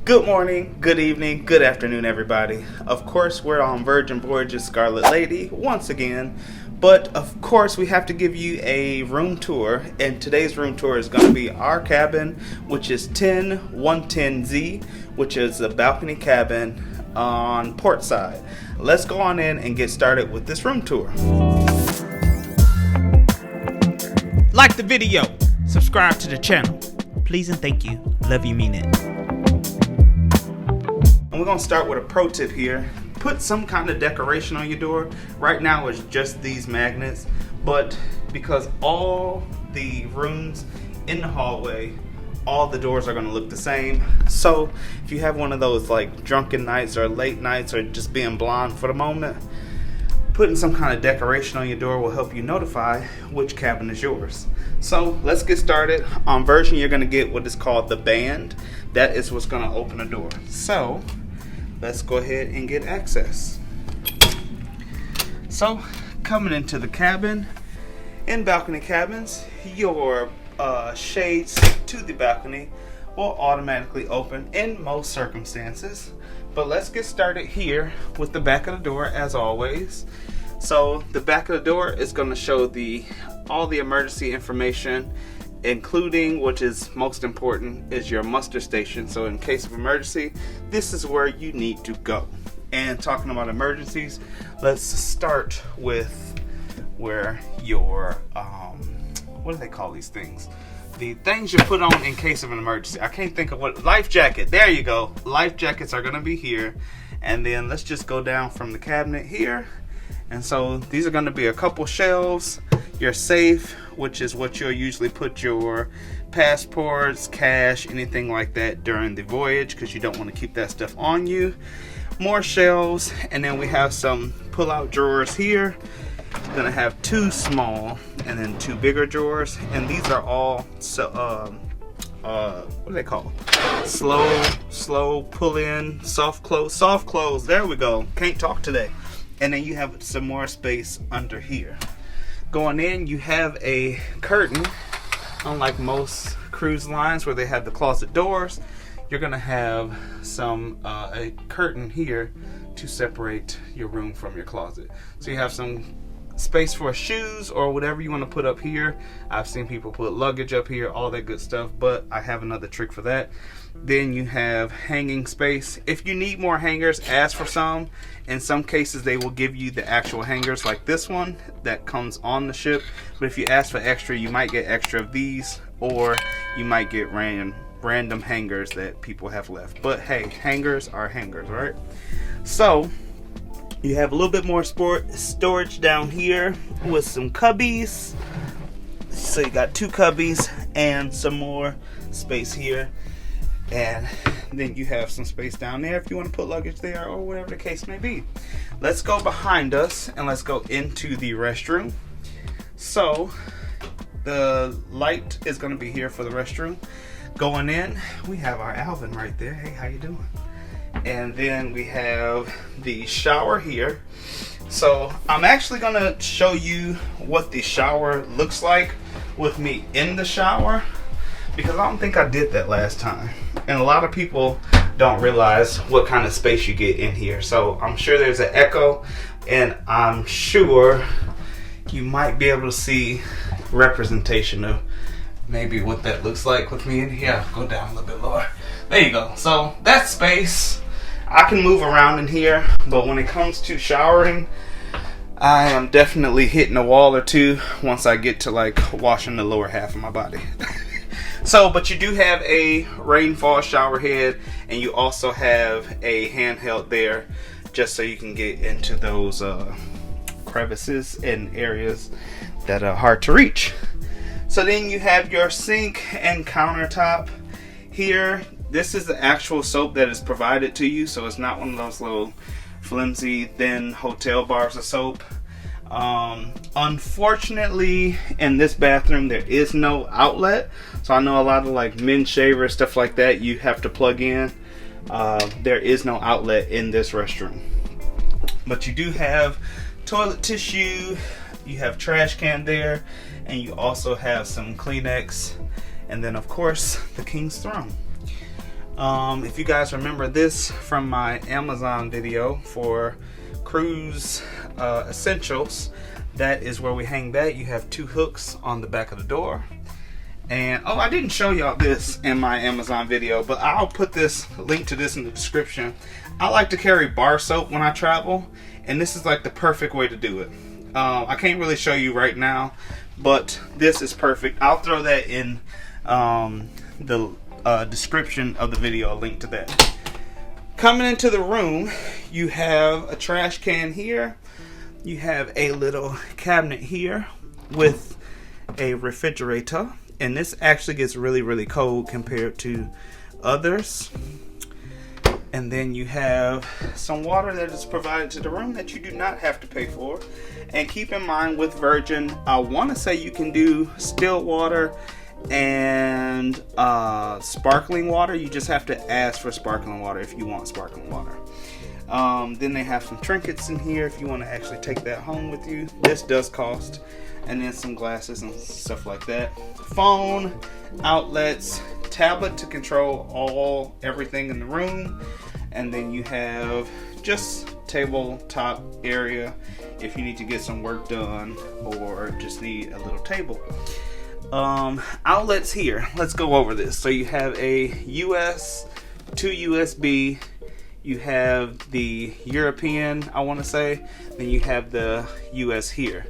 Good morning, good evening, good afternoon, everybody. Of course, we're on Virgin Voyages Scarlet Lady once again, but of course, we have to give you a room tour, and today's room tour is going to be our cabin, which is 10110Z, which is a balcony cabin on port side. Let's go on in and get started with this room tour. Like the video, subscribe to the channel. Please and thank you. Love you, mean it. And we're going to start with a pro tip here. Put some kind of decoration on your door. Right now it's just these magnets, but because all the rooms in the hallway, all the doors are going to look the same. So if you have one of those like drunken nights or late nights or just being blonde for the moment, putting some kind of decoration on your door will help you notify which cabin is yours. So let's get started. On Virgin, you're going to get what is called the band. That is what's going to open the door. So let's go ahead and get access. So coming into the cabin, in balcony cabins, your shades to the balcony will automatically open in most circumstances. But let's get started here with the back of the door as always. So the back of the door is going to show all the emergency information, including, which is most important, is your muster station. So in case of emergency, this is where you need to go. And talking about emergencies, let's start with where your what do they call these things? The things you put on in case of an emergency. I can't think of what. Life jacket. There you go. Life jackets are going to be here. And then let's just go down from the cabinet here. And so these are going to be a couple shelves. Your safe, which is what you'll usually put your passports, cash, anything like that during the voyage, because you don't want to keep that stuff on you. More shelves, and then we have some pull-out drawers here. We're gonna have two small and then two bigger drawers, and these are all what do they call? Slow pull-in, soft close. There we go. Can't talk today. And then you have some more space under here. Going in, you have a curtain. Unlike most cruise lines where they have the closet doors, you're gonna have a curtain here to separate your room from your closet. So you have some space for shoes or whatever you want to put up here. I've seen people put luggage up here, all that good stuff, but I have another trick for that. Then you have hanging space. If you need more hangers, ask for some. In some cases they will give you the actual hangers like this one that comes on the ship, but if you ask for extra, you might get extra of these, or you might get random hangers that people have left. But hey, hangers are hangers, right? So you have a little bit more storage down here with some cubbies. So you got two cubbies and some more space here. And then you have some space down there if you want to put luggage there or whatever the case may be. Let's go behind us and let's go into the restroom. So the light is going to be here for the restroom. Going in, we have our Alvin right there. Hey, how you doing? And then we have the shower here. So I'm actually going to show you what the shower looks like with me in the shower, because I don't think I did that last time. And a lot of people don't realize what kind of space you get in here. So I'm sure there's an echo, and I'm sure you might be able to see representation of maybe what that looks like with me in here. Go down a little bit lower. There you go. So that's space. I can move around in here, but when it comes to showering, I am definitely hitting a wall or two once I get to like washing the lower half of my body. So, but you do have a rainfall shower head, and you also have a handheld there just so you can get into those crevices and areas that are hard to reach. So then you have your sink and countertop here. This is the actual soap that is provided to you, so it's not one of those little flimsy thin hotel bars of soap. Unfortunately, in this bathroom there is no outlet, so I know a lot of like men's shavers, stuff like that, you have to plug in. There is no outlet in this restroom, but you do have toilet tissue, you have trash can there, and you also have some Kleenex, and then of course the King's Throne. If you guys remember this from my Amazon video for cruise essentials, that is where we hang that. You have 2 hooks on the back of the door. And oh, I didn't show y'all this in my Amazon video, but I'll put this link to this in the description. I like to carry bar soap when I travel, and this is like the perfect way to do it. I can't really show you right now, but this is perfect. I'll throw that in the description of the video, a link to that. Coming into the room, you have a trash can here. You have a little cabinet here with a refrigerator. And this actually gets really, really cold compared to others. And then you have some water that is provided to the room that you do not have to pay for. And keep in mind with Virgin, I want to say you can do still water and sparkling water. You just have to ask for sparkling water if you want sparkling water. Then they have some trinkets in here if you want to actually take that home with you. This does cost. And then some glasses and stuff like that. Phone, outlets, tablet to control everything in the room. And then you have just tabletop area if you need to get some work done or just need a little table. Outlets here. Let's go over this. So you have a US to USB. You have the European, I want to say. Then you have the US here.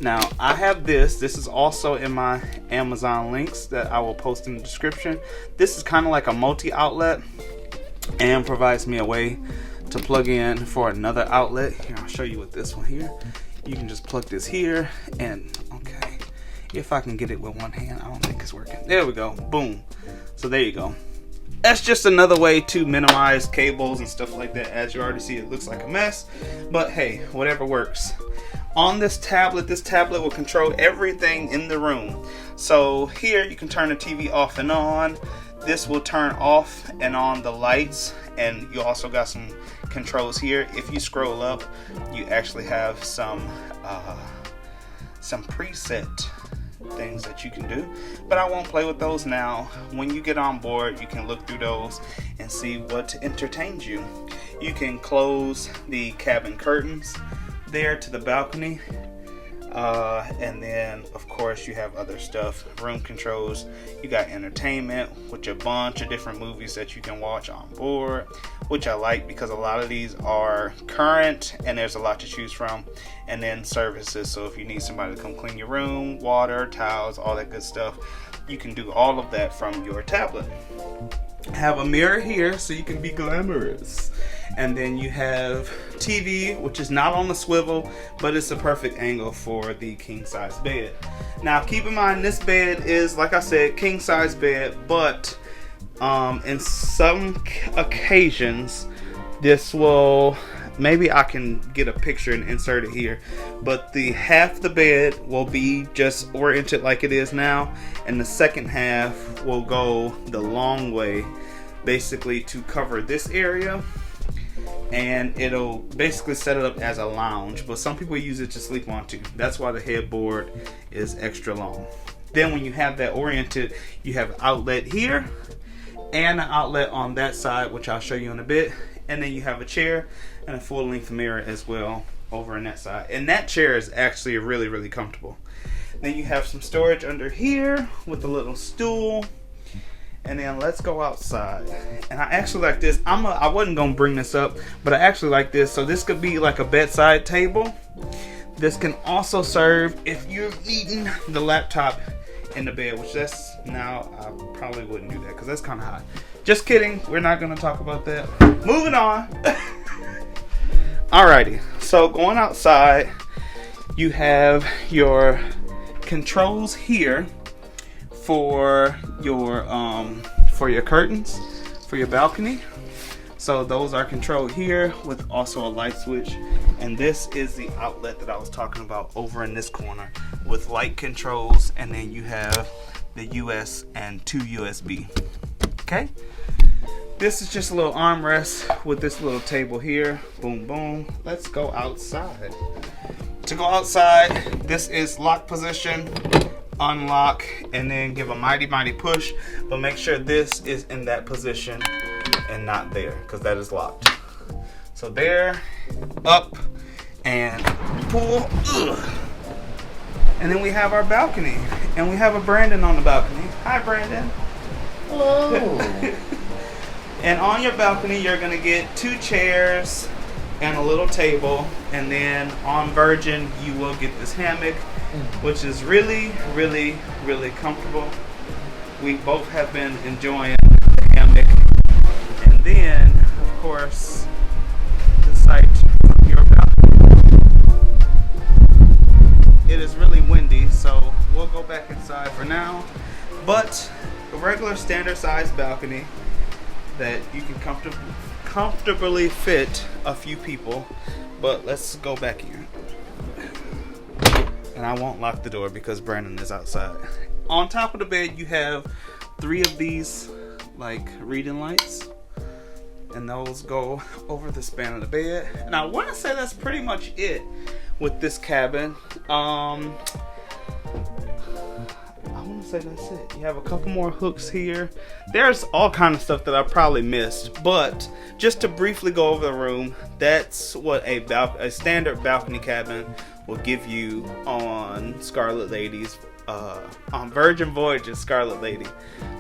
Now, I have this. This is also in my Amazon links that I will post in the description. This is kind of like a multi-outlet and provides me a way to plug in for another outlet. Here, I'll show you with this one here. You can just plug this here and, okay, if I can get it with one hand, I don't think it's working. There we go. Boom. So there you go. That's just another way to minimize cables and stuff like that. As you already see, it looks like a mess, but hey, whatever works. On this tablet will control everything in the room. So here you can turn the TV off and on. This will turn off and on the lights, and you also got some controls here. If you scroll up, you actually have some preset things that you can do, but I won't play with those now. When you get on board, you can look through those and see what entertains you. You can close the cabin curtains there to the balcony, and then of course you have other stuff, room controls. You got entertainment, which a bunch of different movies that you can watch on board, which I like because a lot of these are current and there's a lot to choose from. And then services, so if you need somebody to come clean your room, water, towels, all that good stuff, you can do all of that from your tablet. Have a mirror here so you can be glamorous. And then you have TV, which is not on the swivel, but it's a perfect angle for the king size bed. Now keep in mind, this bed is, like I said, king size bed, but in some occasions this will, maybe I can get a picture and insert it here, but the half the bed will be just oriented like it is now, and the second half will go the long way, basically to cover this area, and it'll basically set it up as a lounge, but some people use it to sleep on too. That's why the headboard is extra long. Then when you have that oriented, you have an outlet here and an outlet on that side, which I'll show you in a bit. And then you have a chair and a full-length mirror as well over on that side. And that chair is actually really, really comfortable. Then you have some storage under here with a little stool. And then let's go outside. And I actually like this. I wasn't gonna bring this up, but I actually like this. So this could be like a bedside table. This can also serve if you're needing the laptop in the bed, which that's, now I probably wouldn't do that because that's kind of hot. Just kidding, we're not going to talk about that. Moving on. Alrighty, so going outside, you have your controls here for your curtains, for your balcony. So those are controlled here with also a light switch. And this is the outlet that I was talking about over in this corner with light controls, and then you have the US and 2 USB. Okay, this is just a little armrest with this little table here. Boom, boom. Let's go outside. To go outside, this is lock position, unlock, and then give a mighty push, but make sure this is in that position and not there, because that is locked. So there, up, and pull. Ugh. And then we have our balcony, and we have a Brandon on the balcony. Hi, Brandon. Hello. And on your balcony, you're gonna get 2 chairs and a little table, and then on Virgin, you will get this hammock, which is really, really, really comfortable. We both have been enjoying the hammock, and then, of course, the sight from your balcony. It is really windy, so we'll go back inside for now. But a regular standard size balcony that you can comfortably fit a few people. But let's go back here. And I won't lock the door because Brandon is outside. On top of the bed, you have 3 of these like reading lights, and those go over the span of the bed. And I want to say that's pretty much it with this cabin. I want to say that's it. You have a couple more hooks here. There's all kind of stuff that I probably missed, but just to briefly go over the room, that's what a standard balcony cabin will give you on Scarlet Lady's on Virgin Voyages Scarlet Lady.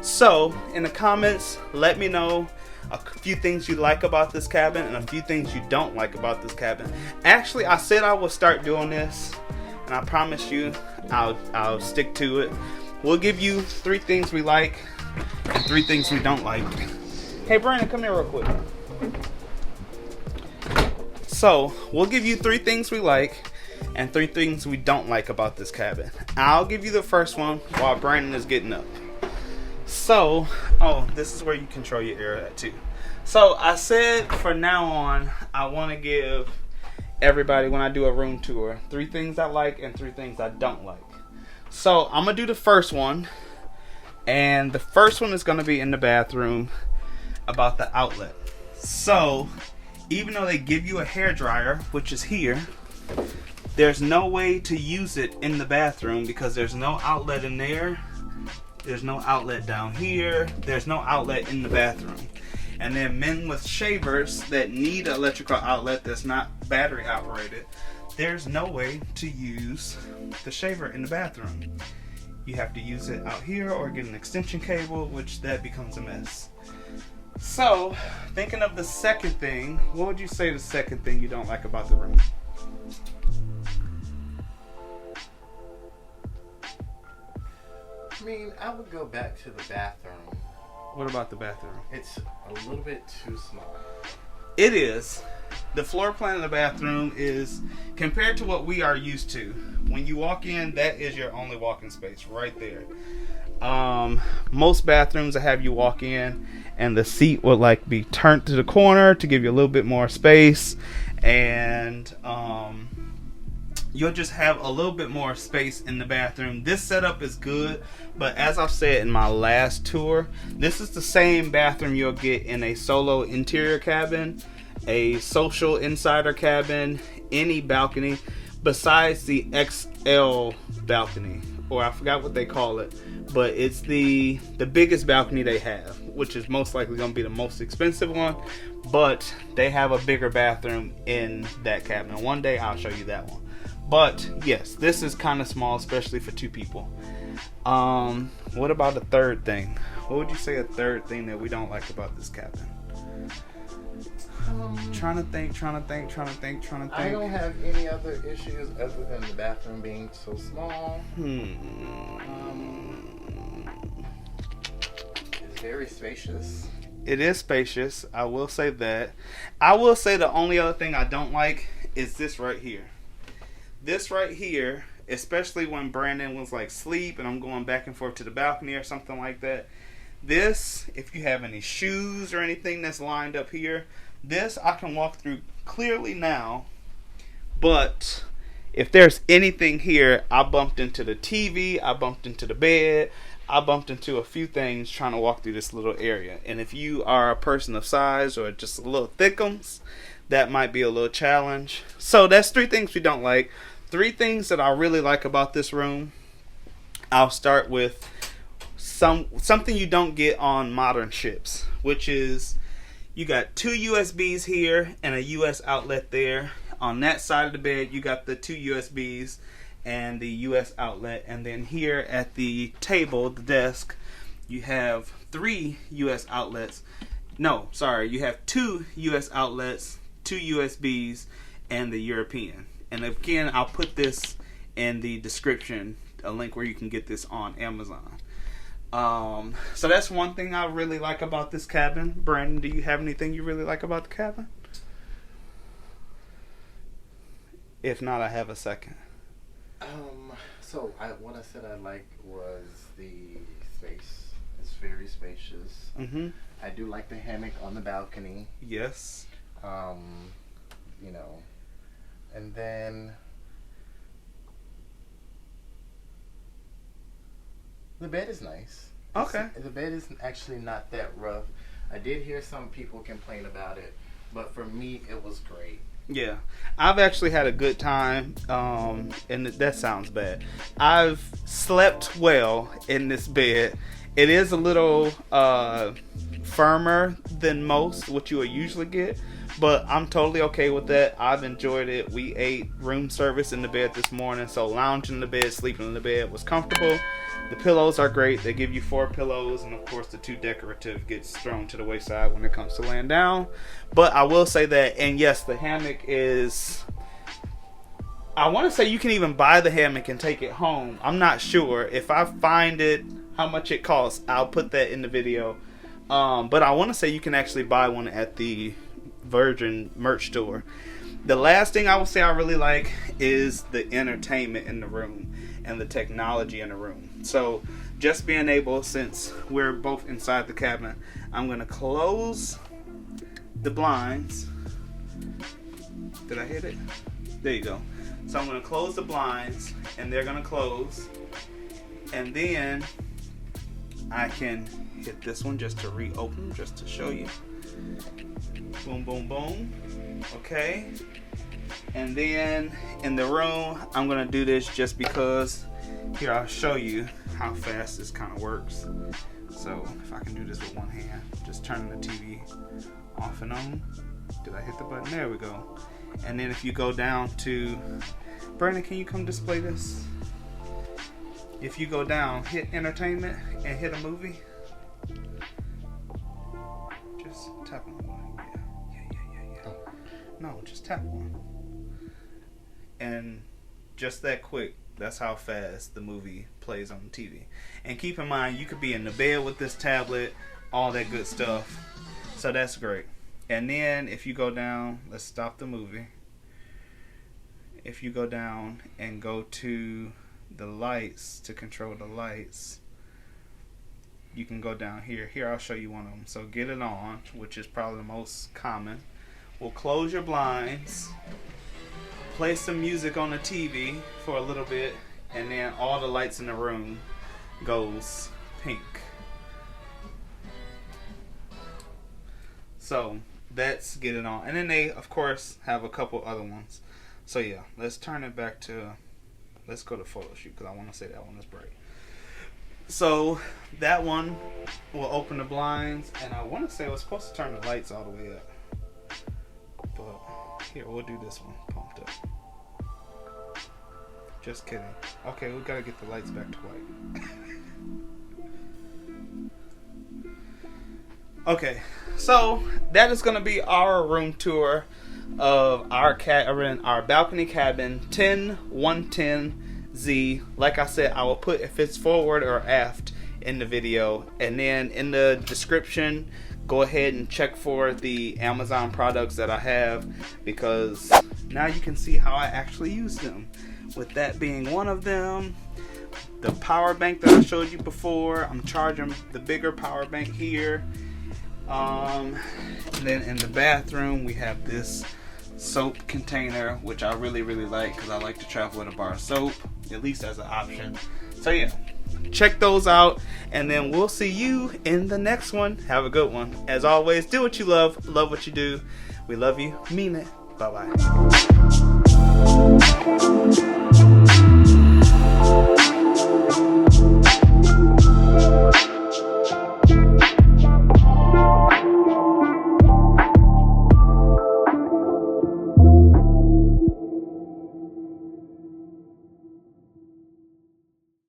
So in the comments, let me know a few things you like about this cabin and a few things you don't like about this cabin. Actually, I said I would start doing this, and I promise you I'll stick to it. We'll give you 3 things we like and 3 things we don't like. Hey Brandon, come here real quick. So we'll give you 3 things we like and 3 things we don't like about this cabin. I'll give you the first one while Brandon is getting up. So, this is where you control your air at too. So I said for now on, I want to give everybody, when I do a room tour, 3 things I like and 3 things I don't like. So I'm going to do the first one. And the first one is going to be in the bathroom about the outlet. So even though they give you a hairdryer, which is here, there's no way to use it in the bathroom because there's no outlet in there. There's no outlet down here. There's no outlet in the bathroom. And then men with shavers that need an electrical outlet that's not battery operated, there's no way to use the shaver in the bathroom. You have to use it out here or get an extension cable, which that becomes a mess. So, thinking of the second thing, what would you say the second thing you don't like about the room? I mean, I would go back to the bathroom. What about the bathroom? It's a little bit too small. It is. The floor plan of the bathroom is, compared to what we are used to, when you walk in, that is your only walking space right there. Most bathrooms that have you walk in and the seat will like be turned to the corner to give you a little bit more space, and you'll just have a little bit more space in the bathroom. This setup is good, but as I've said in my last tour, this is the same bathroom you'll get in a solo interior cabin, a social insider cabin, any balcony besides the XL balcony, or I forgot what they call it, but it's the biggest balcony they have, which is most likely going to be the most expensive one, but they have a bigger bathroom in that cabin. And one day I'll show you that one. But yes, this is kind of small, especially for 2 people. What about a third thing? What would you say a third thing that we don't like about this cabin? Trying to think. I don't have any other issues other than the bathroom being so small. It's very spacious. It is spacious. I will say that. I will say the only other thing I don't like is this right here. This right here, especially when Brandon was like asleep and I'm going back and forth to the balcony or something like that. This, if you have any shoes or anything that's lined up here, this I can walk through clearly now. But if there's anything here, I bumped into the TV, I bumped into the bed, I bumped into a few things trying to walk through this little area. And if you are a person of size or just a little thickums, that might be a little challenge. So that's 3 things we don't like. 3 things that I really like about this room. I'll start with something you don't get on modern ships, which is You got 2 USBs here and a US outlet there. On that side of the bed, you got the 2 USBs and the US outlet. And then here at the table, the desk, you have 3 US outlets. No, sorry, you have 2 US outlets, 2 USBs, and the European. And again, I'll put this in the description, a link where you can get this on Amazon. So that's one thing I really like about this cabin. Brandon, do you have anything you really like about the cabin? If not, I have a second. What I said I liked was the space. It's very spacious. Mm-hmm. I do like the hammock on the balcony. Yes. You know, and then the bed is nice. Okay. The bed is actually not that rough. I did hear some people complain about it, but for me, it was great. Yeah, I've actually had a good time, and that sounds bad. I've slept well in this bed. It is a little firmer than most, what you would usually get, but I'm totally okay with that. I've enjoyed it. We ate room service in the bed this morning, so lounging in the bed, sleeping in the bed was comfortable. The pillows are great. They give you 4 pillows, and of course the 2 decorative gets thrown to the wayside when it comes to laying down. But I will say that, and yes, the hammock is, I want to say you can even buy the hammock and take it home. I'm not sure. If I find it, how much it costs, I'll put that in the video. But I want to say you can actually buy one at the Virgin merch store. The last thing I would say I really like is the entertainment in the room and the technology in the room. So just being able, since we're both inside the cabin, I'm going to close the blinds. Did I hit it? There you go. So I'm going to close the blinds, and they're going to close. And then I can hit this one just to reopen, just to show you. Boom, boom, boom. Okay. And then in the room, I'm going to do this just because. Here, I'll show you how fast this kind of works. So if I can do this with one hand, just turning the TV off and on. Did I hit the button? There we go. And then if you go down to, Brandon, can you come display this? If you go down, hit entertainment and hit a movie. Just tap on one. Yeah. No, just tap one. And just that quick. That's how fast the movie plays on the TV. And keep in mind, you could be in the bed with this tablet, all that good stuff. So that's great. And then if you go down, let's stop the movie. If you go down and go to the lights, to control the lights, you can go down here. Here, I'll show you one of them. So get it on, which is probably the most common. We'll close your blinds. Play some music on the TV for a little bit, and then all the lights in the room goes pink. So that's get it on. And then they, of course, have a couple other ones. So yeah, let's turn it back to, let's go to photo shoot, because I want to say that one is bright. So that one will open the blinds, and I want to say I was supposed to turn the lights all the way up. But here, we'll do this one pumped up. Just kidding. Okay, we gotta get the lights back to white. Okay, so that is gonna be our room tour of our balcony cabin 10110Z. Like I said, I will put if it's forward or aft in the video, and then in the description, go ahead and check for the Amazon products that I have, because now you can see how I actually use them. With that being one of them, the power bank that I showed you before, I'm charging the bigger power bank here. And then in the bathroom, we have this soap container, which I really like, because I like to travel with a bar of soap, at least as an option. So yeah, check those out, and then we'll see you in the next one. Have a good one. As always, do what you love what you do. We love you, mean it. Bye bye.